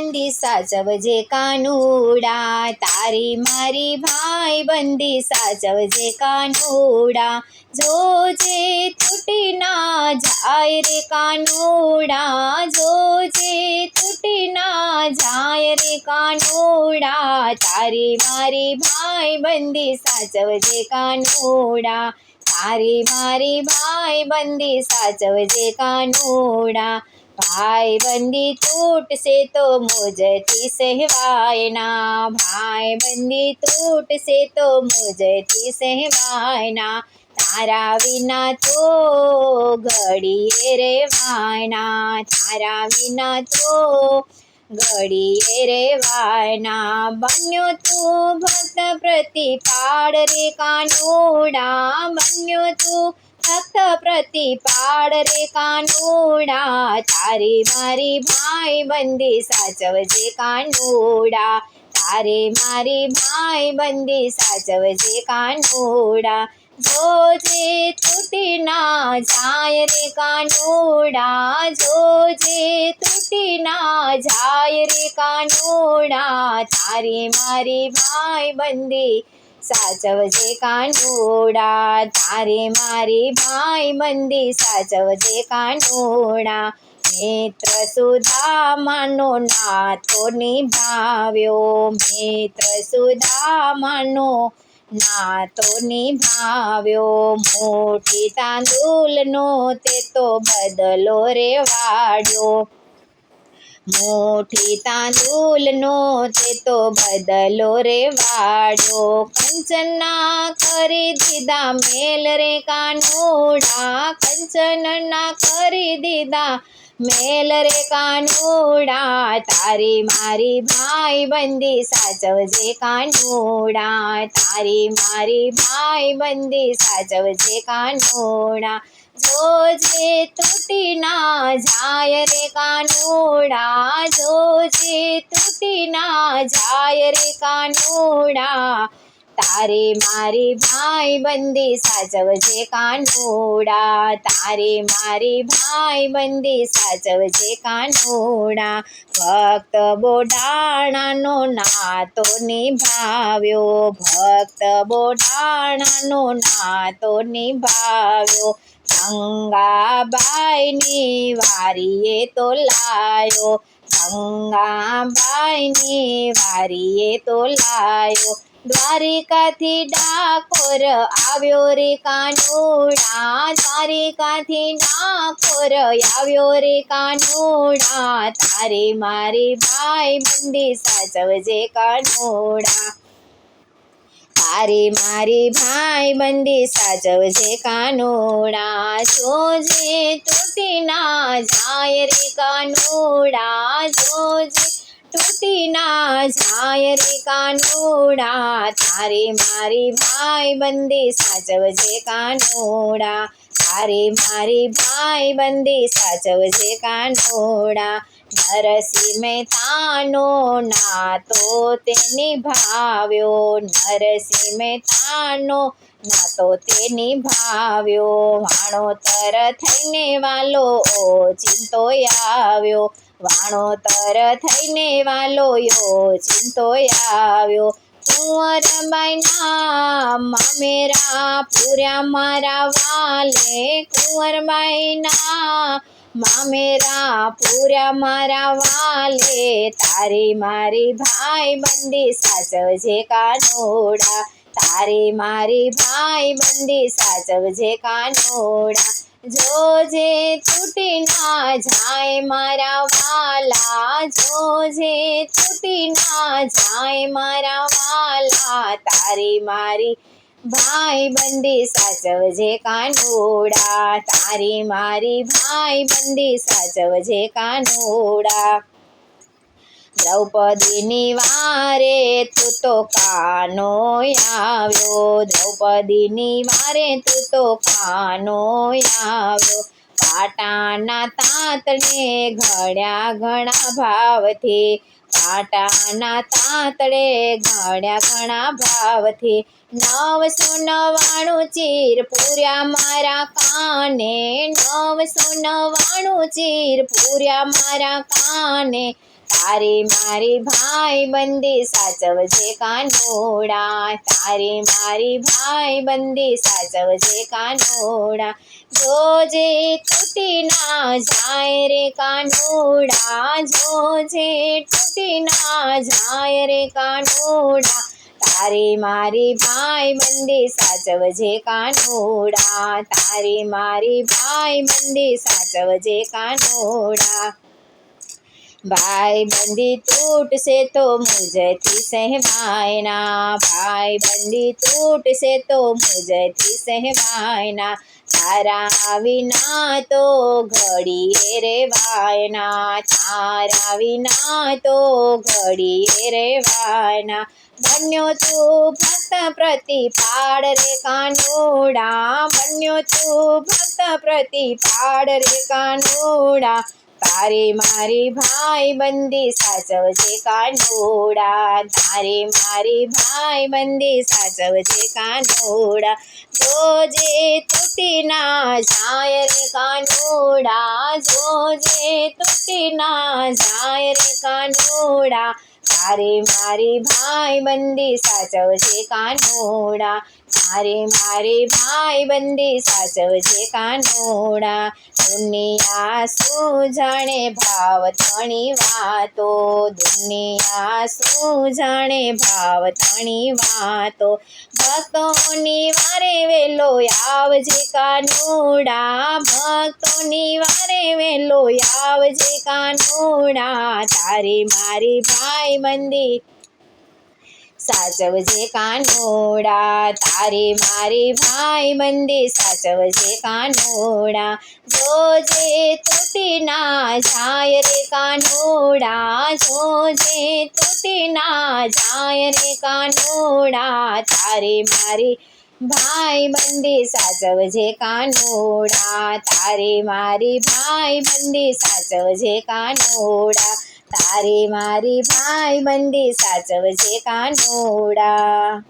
બંદી સાચવજે કાનુડા, તારી મારી ભાઈ બંદી સાચવજે કાનુડા, જોજે તૂટી ના જાય રે કાનુડા, જોજે તૂટી ના જાય રે કાનુડા, તારી મારી ભાઈ બંદી સાચવજે કાનુડા, તારી મારી ભાઈ બંદી સાચવજે કાનુડા, ભાઈ બંદી તૂટશે તો મુજથી સહેવાય ના, ભાઈ બંદી તૂટશે તો મુજથી સહેવાય ના, તારા વિના તો ઘડીએ રેવાય ના, તારા વિના તો ઘડીએ રેવાય ના, બન્યો તું ભક્ત પ્રતિપાળ રે કાનુડા, બન્યો તું ભક્ત પ્રતિપાળ રે કાનુડા, તારી મારી ભાઈ બંદી સાચવજે કાનુડા, તારે મારી ભાઈ બંદી સાચવજે કાનુડા, જોજે તૂટી ના જાય રે કાનુડા, જોજે તૂટી ના જાય રે કાનુડા, તારી મારી ભાઈ બંદી સાચવજે કાનુડા, તારે મારી ભાઈ બંદી સાચવજે કાનુડા, મિત્ર સુદામાનો નાતો નિભાવ્યો, મિત્ર સુદામાનો નાતો નિભાવ્યો, મોટી તાંદુલનો તે તો બદલો રે વાળ્યો, મોટી તાંદુલનો તે તો બદલો રે વાળ્યો, કંચનના કરી દીધા મેલ રે કાનુડા, કંચનના કરી દીધા મેલ રે કાનુડા, તારી મારી ભાઈ બંદી સાચવજે કાનુડા, તારી મારી ભાઈ બંદી સાચવજે કાનુડા, જોજે તૂટી ના જાય રે કાનુડા, જોજે તૂટી ના જાય રે કાનુડા, તારે મારી ભાઈ બંદી સાચવજે કાનુડા, તારે મારી ભાઈ બંદી સાચવજે કાનુડા, ભક્ત બોડાણાનો નાતો નિભાવ્યો, ભક્ત બોડાણાનો નાતો નિભાવ્યો, ગંગાબાઈની વારીએ તો લાયો, ગંગાબાઈની વારીએ તો લાયો, દ્વારિકાથી ડાકોર આવ્યો રે કાનુડા, દ્વારિકાથી ડાકોર આવ્યો રે કાનુડા, તારે મારી ભાઈ બંદી સાચવજે કાનુડા, તારે મારી ભાઈ બંદી સાચવજે કાનુડા, જોજે તૂટી ના જાય રે કાનુડા, જોજે તૂટી ના જાય રે કાનુડા, તારે મારી ભાઈ બંદી સાચવજે કાનુડા, તારે મારી ભાઈ બંદી સાચવજે કાનુડા, નરસિંહ મહેતાનો નાતો તે નિભાવ્યો, નરસિંહ મહેતાનો નાતો તે નિભાવ્યો, વાણોતર થઈને વાલો ઓચિંતો આવ્યો, વાણોતર થઈને વાલો ઓચિંતો આવ્યો, કુંવરબાઈના મામેરા પૂર્યા મારા વાલે, કુંવરબાઈના મામેરા પૂર્યા મારા વાલે, તારી મારી ભાઈ બંદી સાચવજે કાનુડા, તારી મારી ભાઈ બંદી સાચવજે કાનુડા, જોજે તૂટી ના જાય મારા વાલા, જોજે તૂટી ના જાય મારા વાલા, તારી મારી ભાઈ બંદી સાચવજે કાનુડા, તારી મારી ભાઈ બંદી સાચવજે કાનુડા, દ્રૌપદીની વારે તું તો કાનો આવ્યો, દ્રૌપદીની વારે તું તો કાનો આવ્યો, પાટાના તાતડે ઘડ્યા ઘણા ભાવથી, પાટાના તાતડે ઘડ્યા ઘણા ભાવથી, 999 ચીર પૂર્યા મારા કાને, 999 ચીર પૂર્યા મારા કાને, તારી મારી ભાઈબંધી સાચવજે કાનોડા, તારી મારી ભાઈબંધી સાચવજે કાનોડા, જોજે તૂટી ના જાય રે કાનોડા, જોજે તૂટી ના જાય રે કાનોડા, તારી મારી ભાઈબંધી સાચવજે કાનોડા, તારી મારી ભાઈબંધી સાચવજે કાનોડા, ભાઈબંધી તૂટશે તો મુજથી સહેવાયના, ભાઈબંધી તૂટશે તો મુજથી સહેવાયના, તારા વિના તો ઘડીએ રેવાયના, તારા વિના તો ઘડીએ રેવાયના, બન્યો તું ભક્ત પ્રતિપાળ રે કાનોડા, બન્યો તું ભક્ત પ્રતિપાળ રે કાનોડા, તારી મારી ભાઈબંધી સાચવજે કાનોડા, તારી મારી ભાઈબંધી સાચવજે કાનોડા, જોજે તૂટી ના જાય રે કાનોડા, જોજે તૂટી ના જાય રે કાનોડા, તારી મારી ભાઈબંધી સાચવજે કાનોડા, તારી મારી ભાઈબંધી સાચવજે કાનોડા, દુનિયા શું જાણે ભાવ તણી વાતો, દુનિયા શું જાણે ભાવ તણી વાતો, ભક્તોની વારે વેલો આવજે કાનોડા, ભક્તોની વારે વેલો આવજે કાનોડા, તારી મારી ભાઈબંધી સાચવજે કાનોડા, તારી મારી ભાઈબંધી સાચવજે કાનોડા, જોજે તૂટી ના જાય રે કાનોડા, જોજે તૂટી ના જાય રે કાનોડા, તારી મારી ભાઈબંધી સાચવજે કાનોડા, તારી મારી ભાઈબંધી સાચવજે કાનોડા, તારી મારી ભાઈબંધી સાચવજે કાનોડા.